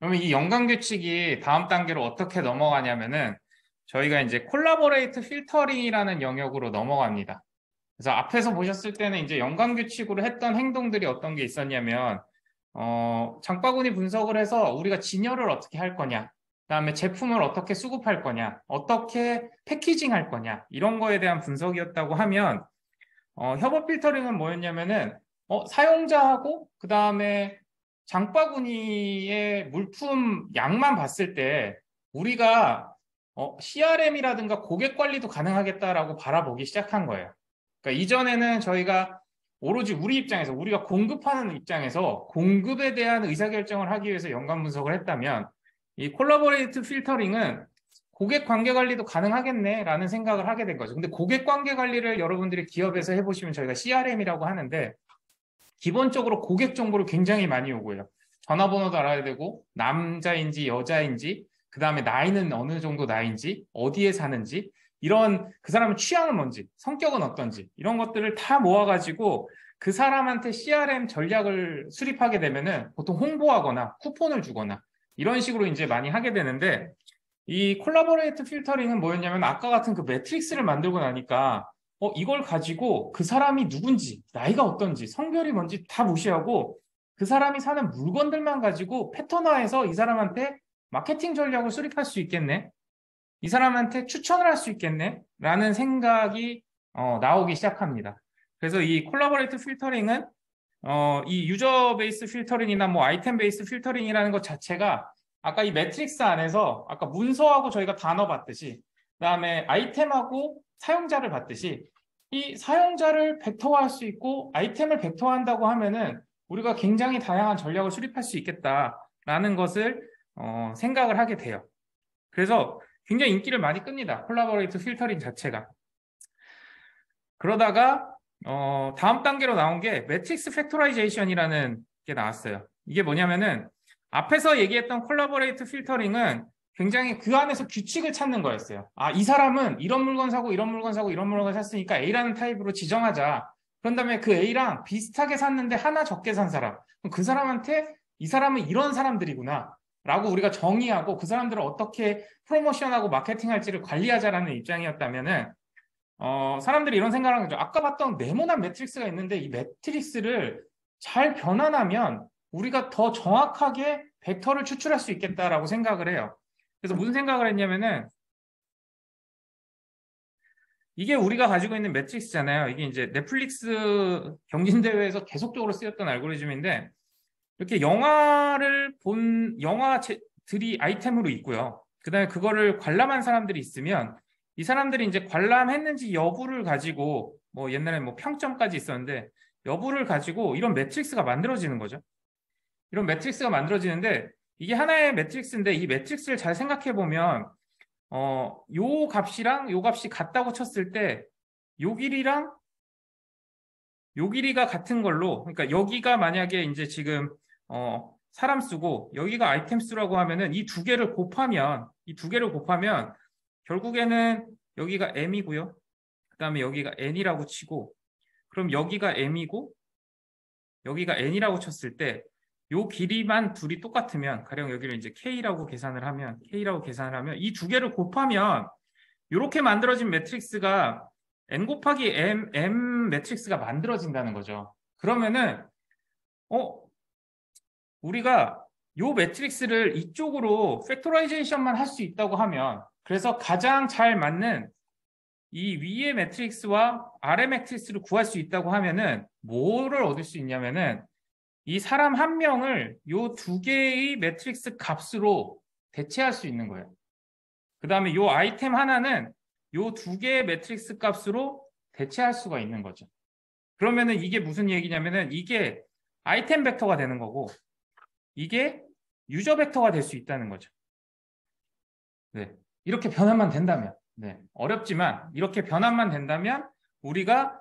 그러면 이 연관 규칙이 다음 단계로 어떻게 넘어가냐면은 저희가 이제 콜라보레이트 필터링이라는 영역으로 넘어갑니다. 그래서 앞에서 보셨을 때는 이제 연관 규칙으로 했던 행동들이 어떤 게 있었냐면 장바구니 분석을 해서 우리가 진열을 어떻게 할 거냐, 그다음에 제품을 어떻게 수급할 거냐, 어떻게 패키징 할 거냐 이런 거에 대한 분석이었다고 하면 협업 필터링은 뭐였냐면은 사용자하고 그다음에 장바구니의 물품 양만 봤을 때 우리가 CRM이라든가 고객 관리도 가능하겠다라고 바라보기 시작한 거예요. 그러니까 이전에는 저희가 오로지 우리 입장에서 우리가 공급하는 입장에서 공급에 대한 의사결정을 하기 위해서 연관 분석을 했다면 이 콜라보레이트 필터링은 고객 관계 관리도 가능하겠네라는 생각을 하게 된 거죠. 근데 고객 관계 관리를 여러분들이 기업에서 해보시면 저희가 CRM이라고 하는데 기본적으로 고객 정보를 굉장히 많이 요구해요. 전화번호도 알아야 되고 남자인지 여자인지 그 다음에 나이는 어느 정도 나이인지 어디에 사는지 이런 그 사람의 취향은 뭔지 성격은 어떤지 이런 것들을 다 모아가지고 그 사람한테 CRM 전략을 수립하게 되면은 보통 홍보하거나 쿠폰을 주거나 이런 식으로 이제 많이 하게 되는데 이 콜라보레이트 필터링은 뭐였냐면 아까 같은 그 매트릭스를 만들고 나니까 이걸 가지고 그 사람이 누군지, 나이가 어떤지, 성별이 뭔지 다 무시하고 그 사람이 사는 물건들만 가지고 패턴화해서 이 사람한테 마케팅 전략을 수립할 수 있겠네. 이 사람한테 추천을 할 수 있겠네. 라는 생각이 나오기 시작합니다. 그래서 이 콜라보레이트 필터링은 이 유저 베이스 필터링이나 뭐 아이템 베이스 필터링이라는 것 자체가 아까 이 매트릭스 안에서 아까 문서하고 저희가 단어 봤듯이 그다음에 아이템하고 사용자를 봤듯이 이 사용자를 벡터화할 수 있고 아이템을 벡터화한다고 하면은 우리가 굉장히 다양한 전략을 수립할 수 있겠다라는 것을 생각을 하게 돼요. 그래서 굉장히 인기를 많이 끕니다. 콜라보레이트 필터링 자체가. 그러다가 다음 단계로 나온 게 매트릭스 팩토라이제이션이라는 게 나왔어요. 이게 뭐냐면은 앞에서 얘기했던 콜라보레이트 필터링은 굉장히 그 안에서 규칙을 찾는 거였어요. 아, 이 사람은 이런 물건 사고 이런 물건 사고 이런 물건 샀으니까 A라는 타입으로 지정하자. 그런 다음에 그 A랑 비슷하게 샀는데 하나 적게 산 사람. 그럼 그 사람한테 이 사람은 이런 사람들이구나. 라고 우리가 정의하고 그 사람들을 어떻게 프로모션하고 마케팅할지를 관리하자라는 입장이었다면은 사람들이 이런 생각을 하는 거죠. 아까 봤던 네모난 매트릭스가 있는데 이 매트릭스를 잘 변환하면 우리가 더 정확하게 벡터를 추출할 수 있겠다라고 생각을 해요. 그래서 무슨 생각을 했냐면은 이게 우리가 가지고 있는 매트릭스잖아요. 이게 이제 넷플릭스 경진대회에서 계속적으로 쓰였던 알고리즘인데 이렇게 영화를 본 영화들이 아이템으로 있고요. 그다음에 그거를 관람한 사람들이 있으면 이 사람들이 이제 관람했는지 여부를 가지고 뭐 옛날에 뭐 평점까지 있었는데 여부를 가지고 이런 매트릭스가 만들어지는 거죠. 이런 매트릭스가 만들어지는데 이게 하나의 매트릭스인데 이 매트릭스를 잘 생각해 보면 요 값이랑 요 값이 같다고 쳤을 때 요 길이랑 요 길이가 같은 걸로 그러니까 여기가 만약에 이제 지금 사람 수고 여기가 아이템 수라고 하면은 이 두 개를 곱하면 결국에는 여기가 m이고요. 그다음에 여기가 n이라고 치고 그럼 여기가 m이고 여기가 n이라고 쳤을 때 요 길이만 둘이 똑같으면 가령 여기를 이제 k라고 계산을 하면 이 두 개를 곱하면 이렇게 만들어진 매트릭스가 n 곱하기 m 매트릭스가 만들어진다는 거죠. 그러면은 우리가 요 매트릭스를 이쪽으로 팩토라이제이션만 할 수 있다고 하면 그래서 가장 잘 맞는 이 위의 매트릭스와 아래 매트릭스를 구할 수 있다고 하면은 뭐를 얻을 수 있냐면은 이 사람 한 명을 요 두 개의 매트릭스 값으로 대체할 수 있는 거예요. 그 다음에 요 아이템 하나는 요 두 개의 매트릭스 값으로 대체할 수가 있는 거죠. 그러면은 이게 무슨 얘기냐면은 이게 아이템 벡터가 되는 거고 이게 유저 벡터가 될 수 있다는 거죠. 네. 이렇게 변환만 된다면, 네. 어렵지만 이렇게 변환만 된다면 우리가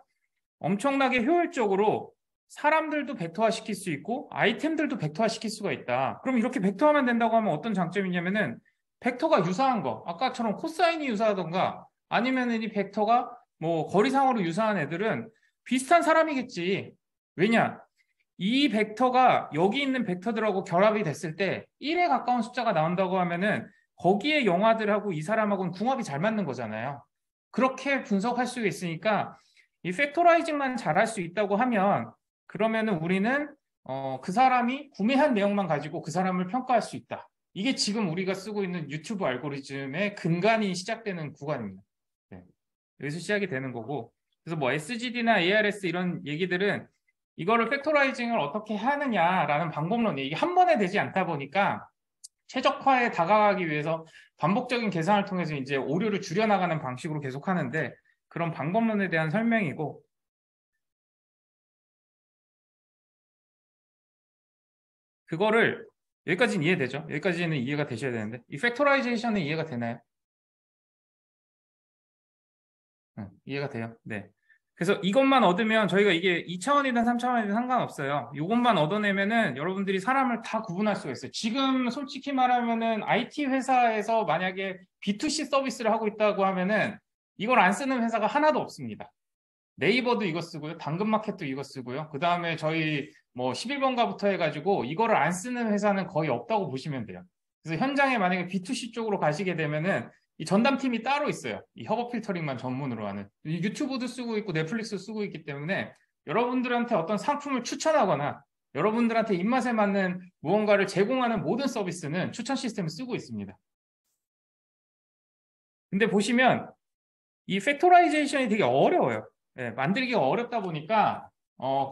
엄청나게 효율적으로 사람들도 벡터화 시킬 수 있고 아이템들도 벡터화 시킬 수가 있다. 그럼 이렇게 벡터화만 된다고 하면 어떤 장점이냐면은 벡터가 유사한 거, 아까처럼 코사인이 유사하던가 아니면은 이 벡터가 뭐 거리상으로 유사한 애들은 비슷한 사람이겠지. 왜냐? 이 벡터가 여기 있는 벡터들하고 결합이 됐을 때 1에 가까운 숫자가 나온다고 하면은 거기에 영화들하고 이 사람하고는 궁합이 잘 맞는 거잖아요. 그렇게 분석할 수 있으니까 이 팩토라이징만 잘할 수 있다고 하면 그러면은 우리는 그 사람이 구매한 내용만 가지고 그 사람을 평가할 수 있다. 이게 지금 우리가 쓰고 있는 유튜브 알고리즘의 근간이 시작되는 구간입니다. 네. 여기서 시작이 되는 거고, 그래서 뭐 SGD나 ARS 이런 얘기들은 이거를 팩토라이징을 어떻게 하느냐라는 방법론이 이게 한 번에 되지 않다 보니까 최적화에 다가가기 위해서 반복적인 계산을 통해서 이제 오류를 줄여나가는 방식으로 계속 하는데, 그런 방법론에 대한 설명이고, 그거를 여기까지는 이해되죠? 여기까지는 이해가 되셔야 되는데, 이 팩토라이제이션은 이해가 되나요? 이해가 돼요. 네. 그래서 이것만 얻으면 저희가 이게 2차원이든 3차원이든 상관없어요. 이것만 얻어내면은 여러분들이 사람을 다 구분할 수가 있어요. 지금 솔직히 말하면은 IT 회사에서 만약에 B2C 서비스를 하고 있다고 하면은 이걸 안 쓰는 회사가 하나도 없습니다. 네이버도 이거 쓰고요. 당근마켓도 이거 쓰고요. 그 다음에 저희 뭐 11번가부터 해가지고 이거를 안 쓰는 회사는 거의 없다고 보시면 돼요. 그래서 현장에 만약에 B2C 쪽으로 가시게 되면은 이 전담팀이 따로 있어요. 이 협업 필터링만 전문으로 하는. 유튜브도 쓰고 있고 넷플릭스도 쓰고 있기 때문에 여러분들한테 어떤 상품을 추천하거나 여러분들한테 입맛에 맞는 무언가를 제공하는 모든 서비스는 추천 시스템을 쓰고 있습니다. 근데 보시면 이 팩토라이제이션이 되게 어려워요. 네, 만들기가 어렵다 보니까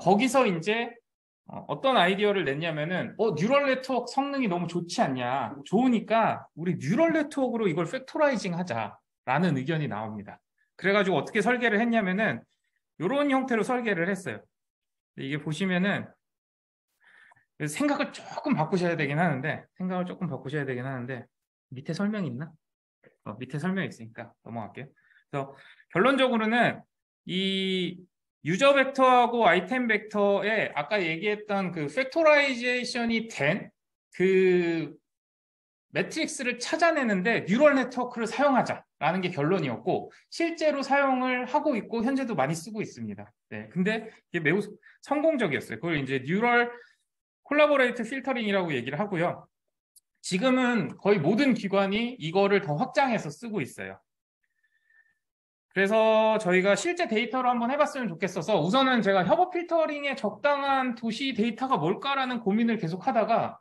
거기서 이제 어떤 아이디어를 냈냐면은 뉴럴 네트워크 성능이 너무 좋지 않냐. 좋으니까 우리 뉴럴 네트워크로 이걸 팩토라이징 하자라는 의견이 나옵니다. 그래가지고 어떻게 설계를 했냐면은 이런 형태로 설계를 했어요. 이게 보시면은 생각을 조금 바꾸셔야 되긴 하는데 밑에 설명이 있나? 밑에 설명이 있으니까 넘어갈게요. 그래서 결론적으로는 이 유저 벡터하고 아이템 벡터에 아까 얘기했던 그 팩토라이제이션이 된 그 매트릭스를 찾아내는데 뉴럴 네트워크를 사용하자라는 게 결론이었고, 실제로 사용을 하고 있고 현재도 많이 쓰고 있습니다. 네, 근데 이게 매우 성공적이었어요. 그걸 이제 뉴럴 콜라보레이트 필터링이라고 얘기를 하고요. 지금은 거의 모든 기관이 이거를 더 확장해서 쓰고 있어요. 그래서 저희가 실제 데이터로 한번 해봤으면 좋겠어서 우선은 제가 협업 필터링에 적당한 도시 데이터가 뭘까라는 고민을 계속 하다가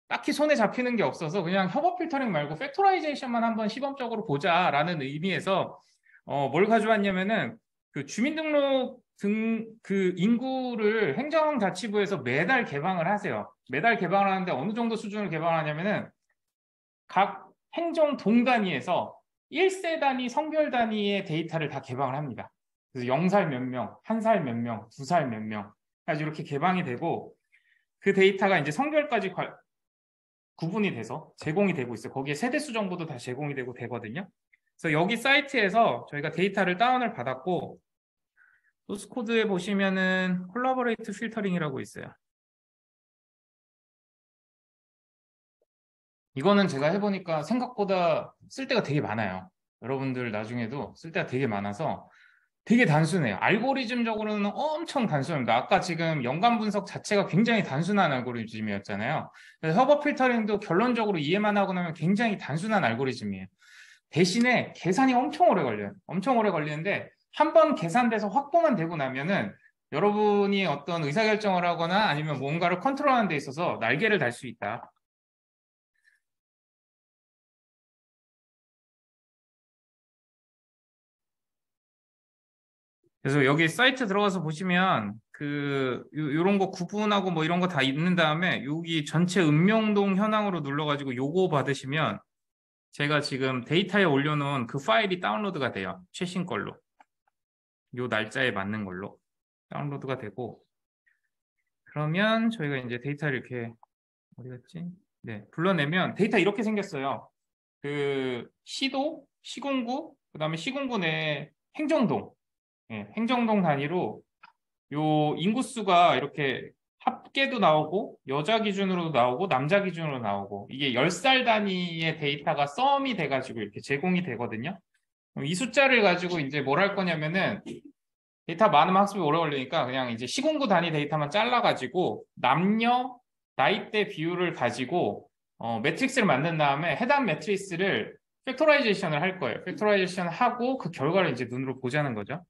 딱히 손에 잡히는 게 없어서 그냥 협업 필터링 말고 팩토라이제이션만 한번 시범적으로 보자라는 의미에서 뭘 가져왔냐면은 그 주민등록 등 그 인구를 행정자치부에서 매달 개방을 하세요. 매달 개방을 하는데 어느 정도 수준을 개방하냐면은 각 행정 동단위에서 1세 단위, 성별 단위의 데이터를 다 개방을 합니다. 그래서 0살 몇 명, 1살 몇 명, 2살 몇 명, 까지 이렇게 개방이 되고 그 데이터가 이제 성별까지 구분이 돼서 제공이 되고 있어요. 거기에 세대수 정보도 다 제공이 되고 되거든요. 그래서 여기 사이트에서 저희가 데이터를 다운을 받았고 소스 코드에 보시면은 콜라보레이트 필터링이라고 있어요. 이거는 제가 해보니까 생각보다 쓸 데가 되게 많아요. 여러분들 나중에도 쓸 데가 되게 많아서 되게 단순해요. 알고리즘적으로는 엄청 단순합니다. 아까 지금 연관 분석 자체가 굉장히 단순한 알고리즘이었잖아요. 그래서 협업 필터링도 결론적으로 이해만 하고 나면 굉장히 단순한 알고리즘이에요. 대신에 계산이 엄청 오래 걸려요. 엄청 오래 걸리는데 한 번 계산돼서 확보만 되고 나면은 여러분이 어떤 의사결정을 하거나 아니면 뭔가를 컨트롤하는 데 있어서 날개를 달 수 있다. 그래서 여기 사이트 들어가서 보시면 요런 거 구분하고 뭐 이런 거 다 있는 다음에 여기 전체 읍명동 현황으로 눌러가지고 요거 받으시면 제가 지금 데이터에 올려놓은 그 파일이 다운로드가 돼요. 최신 걸로. 요 날짜에 맞는 걸로 다운로드가 되고 그러면 저희가 이제 데이터를 이렇게 어디 갔지? 네, 불러내면 데이터 이렇게 생겼어요. 그 시도, 시군구, 그다음에 시군구 내 행정동, 행정동 단위로 요 인구수가 이렇게 합계도 나오고 여자 기준으로도 나오고 남자 기준으로 나오고 이게 10살 단위의 데이터가 썸이 돼가지고 이렇게 제공이 되거든요. 이 숫자를 가지고 이제 뭘 할 거냐면은 데이터 많으면 학습이 오래 걸리니까 그냥 이제 시공구 단위 데이터만 잘라가지고 남녀 나이대 비율을 가지고 매트릭스를 만든 다음에 해당 매트릭스를 팩토라이제이션을 할 거예요. 팩토라이제이션 하고 그 결과를 이제 눈으로 보자는 거죠.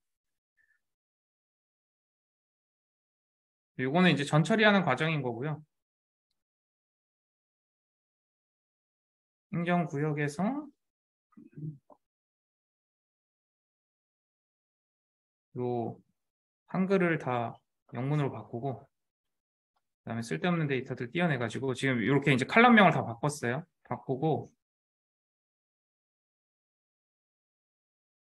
요거는 이제 전처리하는 과정인 거고요. 행정구역에서 요 한글을 다 영문으로 바꾸고 그다음에 쓸데없는 데이터들 띄어내가지고 지금 이렇게 이제 칼럼명을 다 바꿨어요. 바꾸고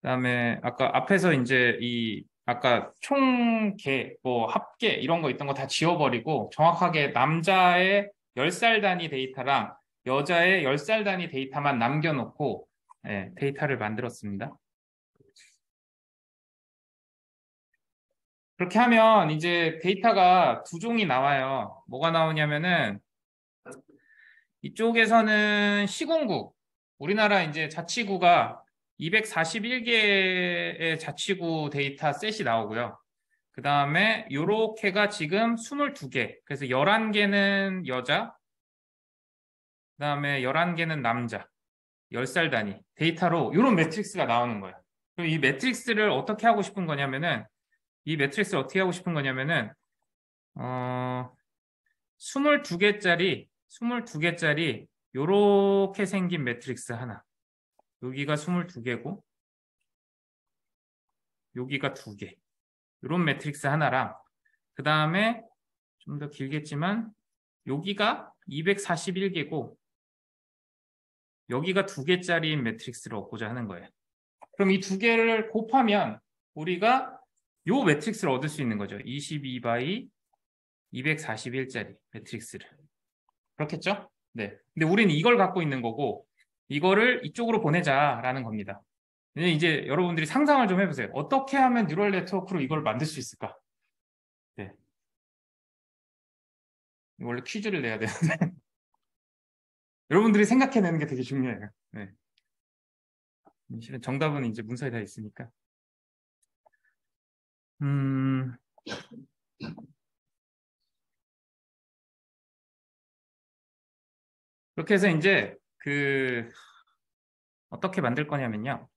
그다음에 아까 앞에서 이제 이 아까 총계 뭐 합계 이런 거 있던 거 다 지워버리고 정확하게 남자의 10살 단위 데이터랑 여자의 10살 단위 데이터만 남겨놓고 데이터를 만들었습니다. 그렇게 하면 이제 데이터가 두 종이 나와요. 뭐가 나오냐면은 이쪽에서는 시군구, 우리나라 이제 자치구가 241개의 자치구 데이터 셋이 나오고요. 그 다음에 요렇게가 지금 22개. 그래서 11개는 여자, 그 다음에 11개는 남자, 10살 단위 데이터로 이런 매트릭스가 나오는 거예요. 그럼 이 매트릭스를 어떻게 하고 싶은 거냐면은 이 매트릭스를 어떻게 하고 싶은 거냐면은 22개짜리 요렇게 생긴 매트릭스 하나. 여기가 22개고 여기가 2개. 이런 매트릭스 하나랑 그 다음에 좀 더 길겠지만 여기가 241개고 여기가 2개짜리 매트릭스를 얻고자 하는 거예요. 그럼 이 2개를 곱하면 우리가 요 매트릭스를 얻을 수 있는 거죠. 22 바이 241짜리 매트릭스를. 그렇겠죠? 네. 근데 우리는 이걸 갖고 있는 거고 이거를 이쪽으로 보내자라는 겁니다. 이제 여러분들이 상상을 좀 해보세요. 어떻게 하면 뉴럴 네트워크로 이걸 만들 수 있을까? 네. 원래 퀴즈를 내야 되는데 여러분들이 생각해내는 게 되게 중요해요. 네. 실은 정답은 이제 문서에 다 있으니까. 그렇게 해서 이제 어떻게 만들 거냐면요.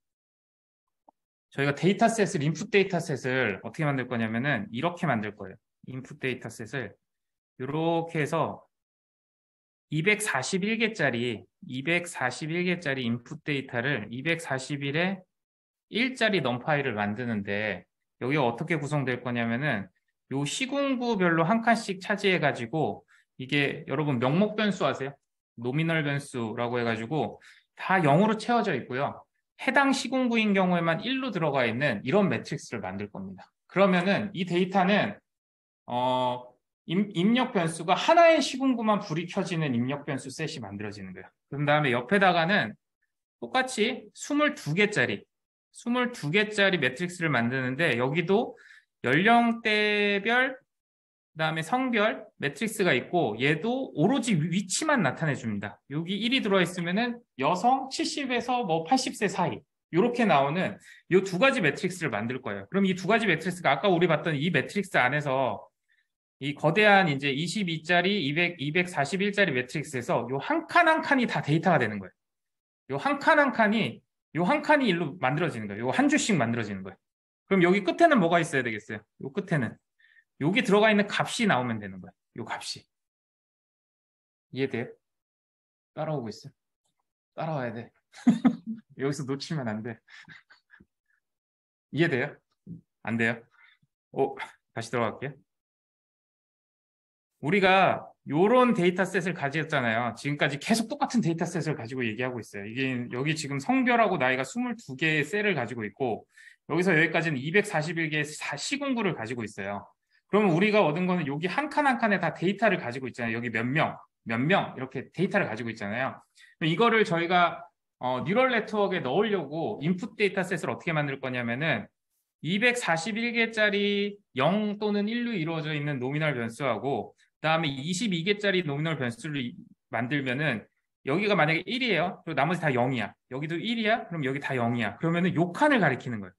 저희가 데이터셋을 인풋 데이터셋을 어떻게 만들 거냐면은 이렇게 만들 거예요. 인풋 데이터셋을 이렇게 해서 241개짜리 인풋 데이터를 241에 1짜리 넘파일을 만드는데 여기가 어떻게 구성될 거냐면은 요 시군구별로 한 칸씩 차지해 가지고 이게 여러분 명목 변수 아세요? 노미널 변수라고 해가지고 다 0으로 채워져 있고요. 해당 시군구인 경우에만 1로 들어가 있는 이런 매트릭스를 만들 겁니다. 그러면은 이 데이터는 입력 변수가 하나의 시군구만 불이 켜지는 입력 변수 셋이 만들어지는 거예요. 그 다음에 옆에다가는 똑같이 22개짜리 매트릭스를 만드는데 여기도 연령대별 그다음에 성별 매트릭스가 있고 얘도 오로지 위치만 나타내 줍니다. 여기 1이 들어있으면은 여성 70에서 뭐 80세 사이 이렇게 나오는 이 두 가지 매트릭스를 만들 거예요. 그럼 이 두 가지 매트릭스가 아까 우리 봤던 이 매트릭스 안에서 이 거대한 이제 22짜리, 241짜리 매트릭스에서 요 한 칸 한 칸이 다 데이터가 되는 거예요. 요 한 칸 한 칸이 요 한 칸이 일로 만들어지는 거예요. 요 한 주씩 만들어지는 거예요. 그럼 여기 끝에는 뭐가 있어야 되겠어요? 요 끝에는 여기 들어가 있는 값이 나오면 되는 거예요. 요 값이. 이해돼요? 따라오고 있어요? 따라와야 돼. 여기서 놓치면 안 돼. 이해돼요? 안 돼요? 다시 들어갈게요. 우리가 요런 데이터셋을 가졌잖아요. 지금까지 계속 똑같은 데이터셋을 가지고 얘기하고 있어요. 이게 여기 지금 성별하고 나이가 22개의 셀을 가지고 있고 여기서 여기까지는 241개의 시군구를 가지고 있어요. 그러면 우리가 얻은 거는 여기 한 칸 한 칸에 다 데이터를 가지고 있잖아요. 여기 몇 명 이렇게 데이터를 가지고 있잖아요. 이거를 저희가 뉴럴 네트워크에 넣으려고 인풋 데이터셋을 어떻게 만들 거냐면은 241개짜리 0 또는 1로 이루어져 있는 노미널 변수하고 그다음에 22개짜리 노미널 변수를 만들면은 여기가 만약에 1이에요. 그리고 나머지 다 0이야. 여기도 1이야. 그럼 여기 다 0이야. 그러면은 요 칸을 가리키는 거예요.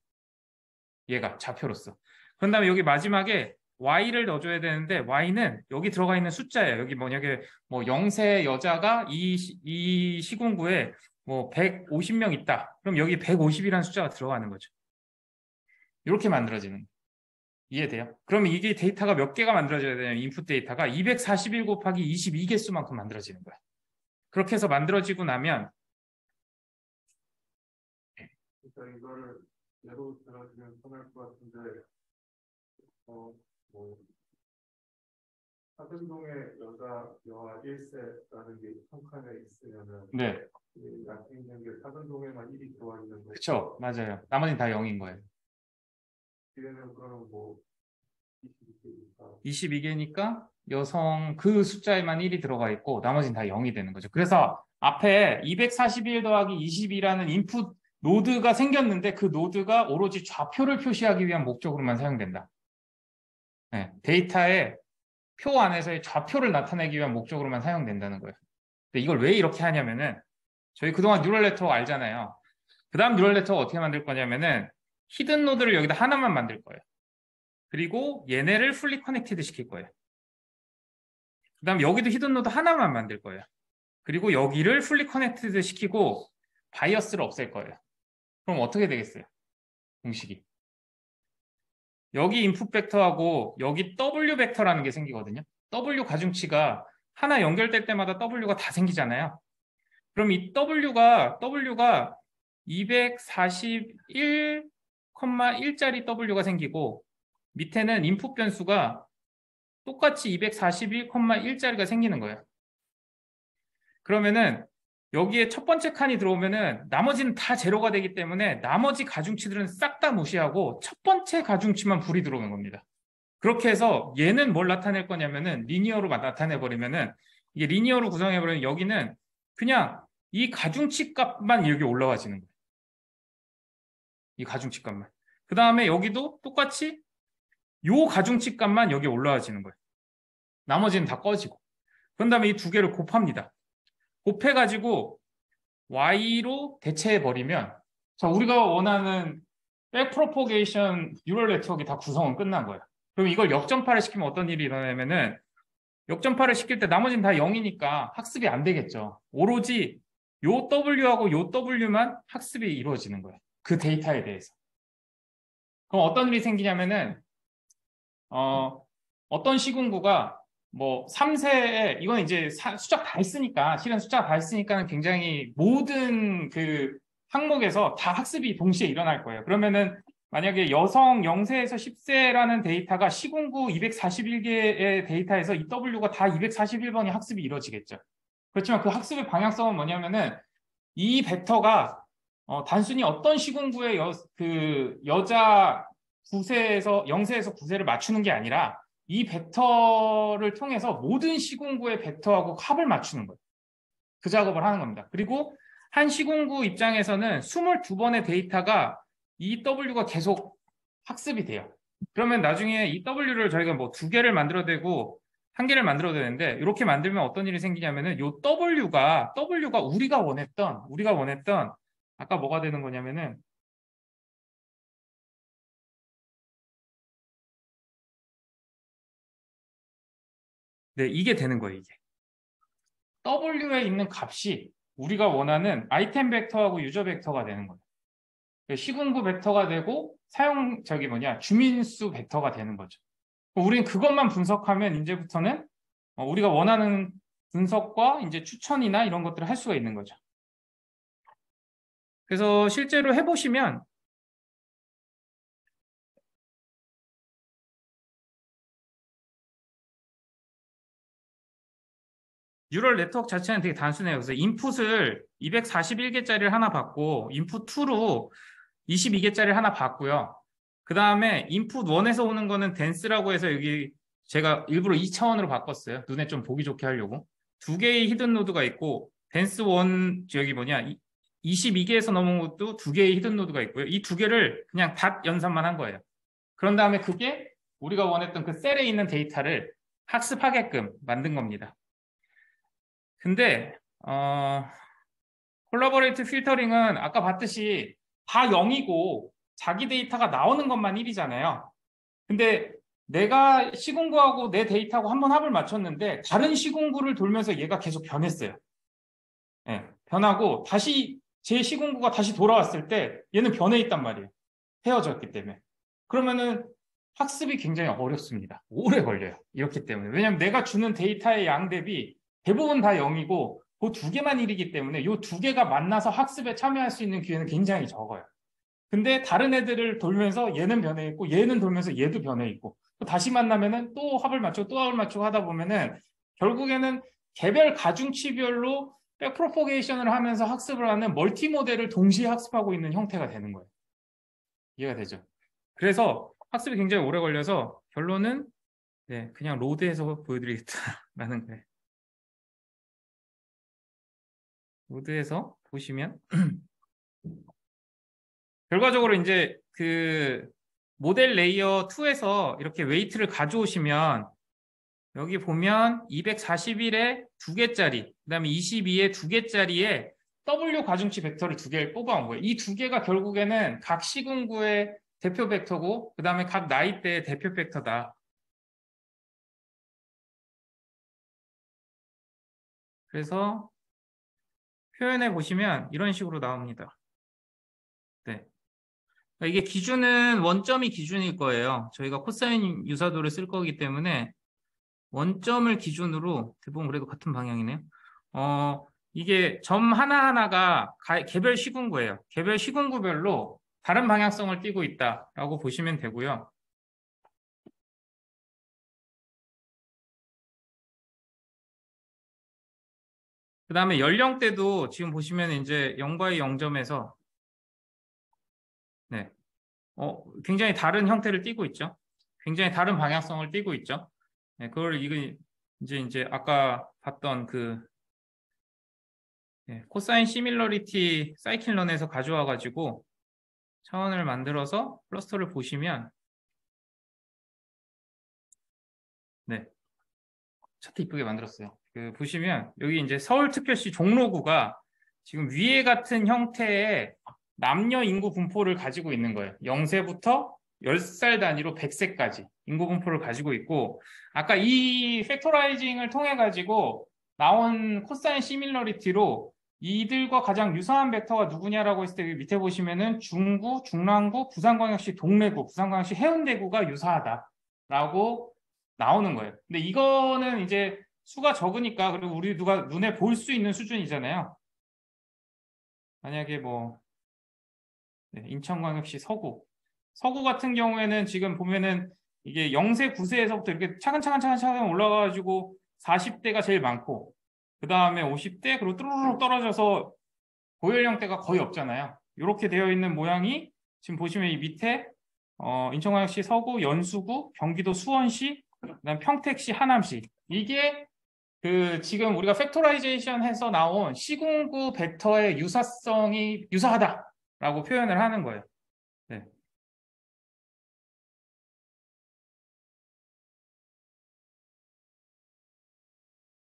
얘가 좌표로서. 그런 다음에 여기 마지막에 y를 넣어줘야 되는데 y는 여기 들어가 있는 숫자예요. 여기 뭐냐게 뭐 영세 여자가 이 시군구에 뭐 150명 있다. 그럼 여기 150이라는 숫자가 들어가는 거죠. 이렇게 만들어지는 거예요. 이해돼요? 그러면 이게 데이터가 몇 개가 만들어져야 되냐면 인풋 데이터가 241 곱하기 22개수만큼 만들어지는 거예요. 그렇게 해서 만들어지고 나면 그러니까 이거를 예로 들어주면 편할 것 같은데 뭐 사등동에 여아 1세라는 게 한 칸에 있으면은 네, 약해 있는 게 사등동에만 1이 들어와 있는 거고 그쵸, 맞아요. 나머지는 다 0인 거예요. 뒤에는 그러면 뭐 22개니까 22개니까 여성 그 숫자에만 1이 들어가 있고 나머지는 다 0이 되는 거죠. 그래서 앞에 241 더하기 22라는 인풋 노드가 생겼는데 그 노드가 오로지 좌표를 표시하기 위한 목적으로만 사용된다. 네, 데이터의 표 안에서의 좌표를 나타내기 위한 목적으로만 사용된다는 거예요. 근데 이걸 왜 이렇게 하냐면은 저희 그동안 뉴럴 네트워크 알잖아요. 그 다음 뉴럴 네트워크 어떻게 만들 거냐면은 히든 노드를 여기다 하나만 만들 거예요. 그리고 얘네를 풀리 커넥티드 시킬 거예요. 그 다음 여기도 히든 노드 하나만 만들 거예요. 그리고 여기를 풀리 커넥티드 시키고 바이어스를 없앨 거예요. 그럼 어떻게 되겠어요? 공식이. 여기 인풋 벡터하고 여기 W 벡터라는 게 생기거든요. W 가중치가 하나 연결될 때마다 W가 다 생기잖아요. 그럼 이 W가 241,1짜리 W가 생기고 밑에는 인풋 변수가 똑같이 241,1짜리가 생기는 거예요. 그러면은 여기에 첫 번째 칸이 들어오면은 나머지는 다 제로가 되기 때문에 나머지 가중치들은 싹 다 무시하고 첫 번째 가중치만 불이 들어오는 겁니다. 그렇게 해서 얘는 뭘 나타낼 거냐면은 리니어로 나타내 버리면은 이게 리니어로 구성해 버리면 여기는 그냥 이 가중치 값만 여기 올라와지는 거예요. 이 가중치 값만. 그 다음에 여기도 똑같이 요 가중치 값만 여기 올라와지는 거예요. 나머지는 다 꺼지고. 그런 다음에 이 두 개를 곱합니다. 곱해가지고 y로 대체해버리면 자 우리가 원하는 백프로포게이션 뉴럴 네트워크가 다 구성은 끝난 거예요. 그럼 이걸 역전파를 시키면 어떤 일이 일어나냐면은 역전파를 시킬 때 나머지는 다 0이니까 학습이 안 되겠죠. 오로지 요 W하고 요 W만 학습이 이루어지는 거예요. 그 데이터에 대해서. 그럼 어떤 일이 생기냐면은 어떤 시군구가 뭐 3세에 이건 이제 숫자 다 있으니까 실은 숫자 다 있으니까는 굉장히 모든 그 항목에서 다 학습이 동시에 일어날 거예요. 그러면은 만약에 여성 0세에서 10세라는 데이터가 시군구 241개의 데이터에서 이 W가 다 241번이 학습이 이루어지겠죠. 그렇지만 그 학습의 방향성은 뭐냐면은 이 벡터가 단순히 어떤 시군구의 그 여자 9세에서 0세에서 9세를 맞추는 게 아니라 이 벡터를 통해서 모든 시군구의 벡터하고 합을 맞추는 거예요. 그 작업을 하는 겁니다. 그리고 한 시군구 입장에서는 22번의 데이터가 이 W가 계속 학습이 돼요. 그러면 나중에 이 W를 저희가 뭐 2개를 만들어야 되고 1개를 만들어야 되는데 이렇게 만들면 어떤 일이 생기냐면은 이 W가 우리가 원했던 아까 뭐가 되는 거냐면은 네, 이게 되는 거예요, 이게. W에 있는 값이 우리가 원하는 아이템 벡터하고 유저 벡터가 되는 거예요. 시군구 벡터가 되고 주민수 벡터가 되는 거죠. 우리는 그것만 분석하면 이제부터는 우리가 원하는 분석과 이제 추천이나 이런 것들을 할 수가 있는 거죠. 그래서 실제로 해보시면 뉴럴 네트워크 자체는 되게 단순해요. 그래서 인풋을 241개짜리를 하나 받고 인풋 2로 22개짜리를 하나 받고요. 그 다음에 인풋 1에서 오는 거는 댄스라고 해서 여기 제가 일부러 2차원으로 바꿨어요. 눈에 좀 보기 좋게 하려고. 2개의 히든 노드가 있고 댄스 1 여기 22개에서 넘은 것도 2개의 히든 노드가 있고요. 이 2개를 그냥 닷 연산만 한 거예요. 그런 다음에 그게 우리가 원했던 그 셀에 있는 데이터를 학습하게끔 만든 겁니다. 근데 콜라보레이티브 필터링은 아까 봤듯이 다 0이고 자기 데이터가 나오는 것만 1이잖아요. 근데 내가 시공구하고 내 데이터하고 한번 합을 맞췄는데 다른 시공구를 돌면서 얘가 계속 변했어요. 예, 변하고 다시 제 시공구가 다시 돌아왔을 때 얘는 변해 있단 말이에요. 헤어졌기 때문에. 그러면은 학습이 굉장히 어렵습니다. 오래 걸려요. 이렇기 때문에. 왜냐하면 내가 주는 데이터의 양 대비 대부분 다 0이고 그 두 개만 1이기 때문에 이 두 개가 만나서 학습에 참여할 수 있는 기회는 굉장히 적어요. 근데 다른 애들을 돌면서 얘는 변해 있고 얘는 돌면서 얘도 변해 있고 또 다시 만나면은 또 합을 맞추고 또 합을 맞추고 하다 보면은 결국에는 개별 가중치별로 백프로포게이션을 하면서 학습을 하는 멀티 모델을 동시에 학습하고 있는 형태가 되는 거예요. 이해가 되죠? 그래서 학습이 굉장히 오래 걸려서 결론은 네, 그냥 로드에서 보여드리겠다라는 거예요. 로드에서 보시면 결과적으로 이제 그 모델 레이어 2에서 이렇게 웨이트를 가져오시면 여기 보면 241에 2개짜리, 그 다음에 22에 2개짜리에 W 가중치 벡터를 2개를 뽑아온 거예요. 이 2개가 결국에는 각 시군구의 대표 벡터고 그 다음에 각 나이대의 대표 벡터다. 그래서 표현해 보시면 이런 식으로 나옵니다. 네. 이게 기준은 원점이 기준일 거예요. 저희가 코사인 유사도를 쓸 거기 때문에 원점을 기준으로 대부분 그래도 같은 방향이네요. 이게 점 하나하나가 개별 시군구예요. 개별 시군구별로 다른 방향성을 띠고 있다라고 보시면 되고요. 그 다음에 연령대도 지금 보시면 이제 0바이 0점에서 네. 굉장히 다른 형태를 띠고 있죠. 굉장히 다른 방향성을 띠고 있죠. 네, 그걸 이제 아까 봤던 그 코사인 시밀러리티 사이클런에서 가져와 가지고 차원을 만들어서 클러스터를 보시면 네. 차트 이쁘게 만들었어요. 보시면 여기 이제 서울특별시 종로구가 지금 위에 같은 형태의 남녀 인구 분포를 가지고 있는 거예요. 0세부터 10살 단위로 100세까지 인구 분포를 가지고 있고 아까 이 팩토라이징을 통해 가지고 나온 코사인 시밀러리티로 이들과 가장 유사한 벡터가 누구냐라고 했을 때 밑에 보시면은 중구, 중랑구, 부산광역시 동래구, 부산광역시 해운대구가 유사하다라고 나오는 거예요. 근데 이거는 이제 수가 적으니까 그리고 우리 누가 눈에 볼 수 있는 수준이잖아요. 만약에 뭐 인천광역시 서구 같은 경우에는 지금 보면은 이게 0세, 9세에서부터 이렇게 차근차근 올라가가지고 40대가 제일 많고 그 다음에 50대 그리고 뚜루룩 떨어져서 고연령대가 거의 없잖아요. 이렇게 되어 있는 모양이 지금 보시면 이 밑에 인천광역시 서구, 연수구, 경기도 수원시, 그다음 평택시, 하남시 이게 지금 우리가 팩토라이제이션 해서 나온 시공구 벡터의 유사성이 유사하다라고 표현을 하는 거예요. 네.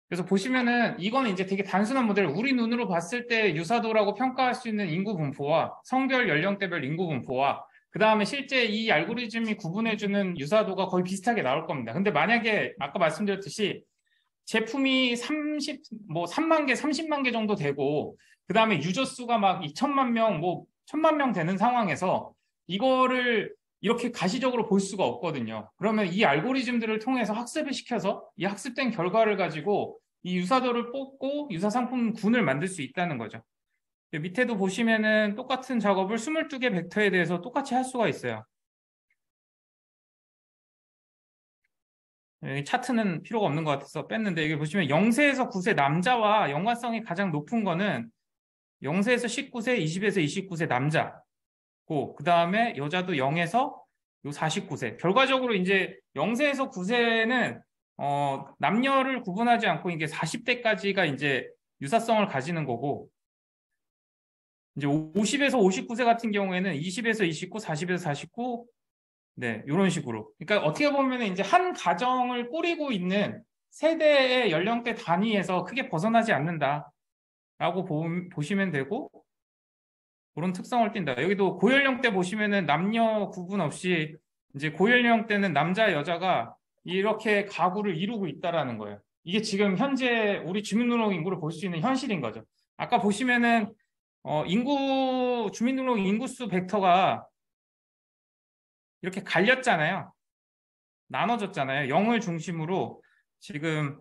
그래서 보시면은 이거는 이제 되게 단순한 모델, 우리 눈으로 봤을 때 유사도라고 평가할 수 있는 인구 분포와 성별 연령대별 인구 분포와 그 다음에 실제 이 알고리즘이 구분해주는 유사도가 거의 비슷하게 나올 겁니다. 근데 만약에 아까 말씀드렸듯이 제품이 3만 개, 30만 개 정도 되고 그 다음에 유저 수가 막 2천만 명, 뭐 1천만 명 되는 상황에서 이거를 이렇게 가시적으로 볼 수가 없거든요. 그러면 이 알고리즘들을 통해서 학습을 시켜서 이 학습된 결과를 가지고 이 유사도를 뽑고 유사 상품군을 만들 수 있다는 거죠. 밑에도 보시면은 똑같은 작업을 22개 벡터에 대해서 똑같이 할 수가 있어요. 여기 차트는 필요가 없는 것 같아서 뺐는데 여기 보시면 0세에서 9세 남자와 연관성이 가장 높은 거는 0세에서 19세, 20에서 29세 남자고 그 다음에 여자도 0에서 49세. 결과적으로 이제 0세에서 9세는 남녀를 구분하지 않고 이게 40대까지가 이제 유사성을 가지는 거고 이제 50에서 59세 같은 경우에는 20에서 29, 40에서 49 네, 이런 식으로. 그러니까 어떻게 보면 이제 한 가정을 꾸리고 있는 세대의 연령대 단위에서 크게 벗어나지 않는다라고 보시면 되고 그런 특성을 띈다. 여기도 고연령대 보시면은 남녀 구분 없이 이제 고연령 때는 남자, 여자가 이렇게 가구를 이루고 있다라는 거예요. 이게 지금 현재 우리 주민등록 인구를 볼 수 있는 현실인 거죠. 아까 보시면은 주민등록 인구수 벡터가 이렇게 갈렸잖아요. 나눠졌잖아요. 0을 중심으로 지금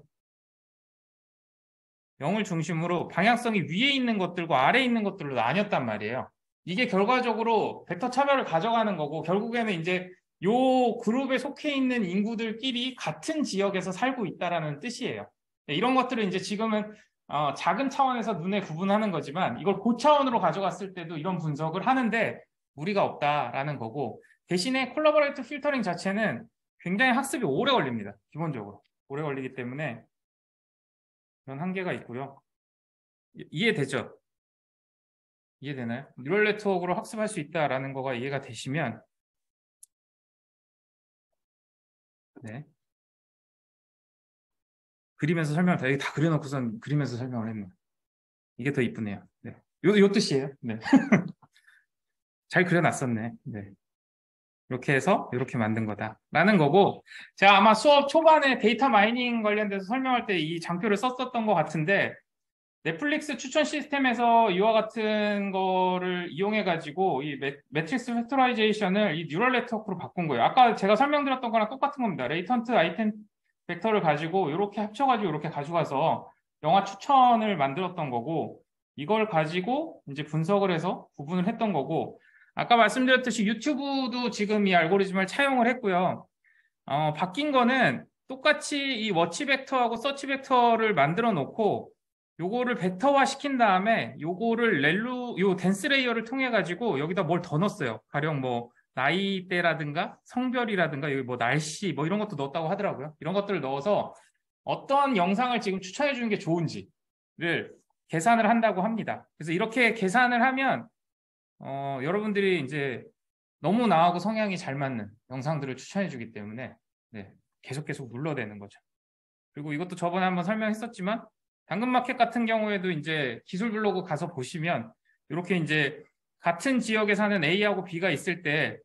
0을 중심으로 방향성이 위에 있는 것들과 아래에 있는 것들로 나뉘었단 말이에요. 이게 결과적으로 벡터 차별을 가져가는 거고 결국에는 이제 요 그룹에 속해 있는 인구들끼리 같은 지역에서 살고 있다라는 뜻이에요. 이런 것들을 이제 지금은 작은 차원에서 눈에 구분하는 거지만 이걸 고차원으로 가져갔을 때도 이런 분석을 하는데 무리가 없다라는 거고 대신에 콜라보레이티브 필터링 자체는 굉장히 학습이 오래 걸립니다. 기본적으로. 오래 걸리기 때문에 그런 한계가 있고요. 이해되죠? 이해되나요? 뉴럴 네트워크로 학습할 수 있다라는 거가 이해가 되시면 네. 그리면서 설명을 다, 여기 다 그려놓고선 그리면서 설명을 했네요. 이게 더 이쁘네요. 네. 요 뜻이에요. 네. 잘 그려놨었네. 네. 이렇게 해서 이렇게 만든 거다라는 거고 제가 아마 수업 초반에 데이터 마이닝 관련돼서 설명할 때 이 장표를 썼었던 것 같은데 넷플릭스 추천 시스템에서 이와 같은 거를 이용해 가지고 이 매트릭스 팩토라이제이션을 이 뉴럴 네트워크로 바꾼 거예요. 아까 제가 설명드렸던 거랑 똑같은 겁니다. 레이턴트 아이템 벡터를 가지고 이렇게 합쳐가지고 이렇게 가져가서 영화 추천을 만들었던 거고 이걸 가지고 이제 분석을 해서 구분을 했던 거고 아까 말씀드렸듯이 유튜브도 지금 이 알고리즘을 차용을 했고요. 바뀐 거는 똑같이 이 워치 벡터하고 서치 벡터를 만들어 놓고 요거를 벡터화 시킨 다음에 요거를 요 댄스 레이어를 통해 가지고 여기다 뭘 더 넣었어요. 가령 뭐 나이대라든가 성별이라든가 여기 뭐 날씨 뭐 이런 것도 넣었다고 하더라고요. 이런 것들을 넣어서 어떤 영상을 지금 추천해 주는 게 좋은지를 계산을 한다고 합니다. 그래서 이렇게 계산을 하면 여러분들이 이제 너무 나하고 성향이 잘 맞는 영상들을 추천해 주기 때문에 네, 계속 눌러대는 거죠. 그리고 이것도 저번에 한번 설명했었지만 당근마켓 같은 경우에도 이제 기술 블로그 가서 보시면 이렇게 이제 같은 지역에 사는 A하고 B가 있을 때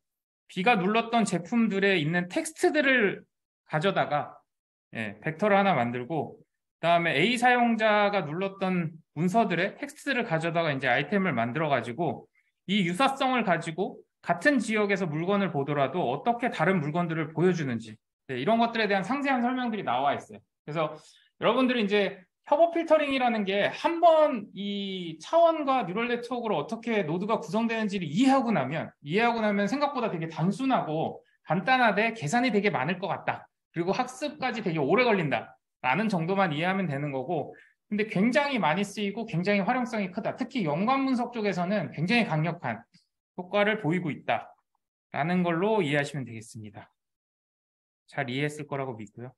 B가 눌렀던 제품들에 있는 텍스트들을 가져다가 벡터를 하나 만들고 그다음에 A 사용자가 눌렀던 문서들의 텍스트를 가져다가 이제 아이템을 만들어 가지고 이 유사성을 가지고 같은 지역에서 물건을 보더라도 어떻게 다른 물건들을 보여주는지 이런 것들에 대한 상세한 설명들이 나와 있어요. 그래서 여러분들이 이제 협업 필터링이라는 게 한 번 이 차원과 뉴럴 네트워크로 어떻게 노드가 구성되는지를 이해하고 나면 생각보다 되게 단순하고 간단하되 계산이 되게 많을 것 같다. 그리고 학습까지 되게 오래 걸린다. 라는 정도만 이해하면 되는 거고 근데 굉장히 많이 쓰이고 굉장히 활용성이 크다. 특히 연관 분석 쪽에서는 굉장히 강력한 효과를 보이고 있다라는 걸로 이해하시면 되겠습니다. 잘 이해했을 거라고 믿고요.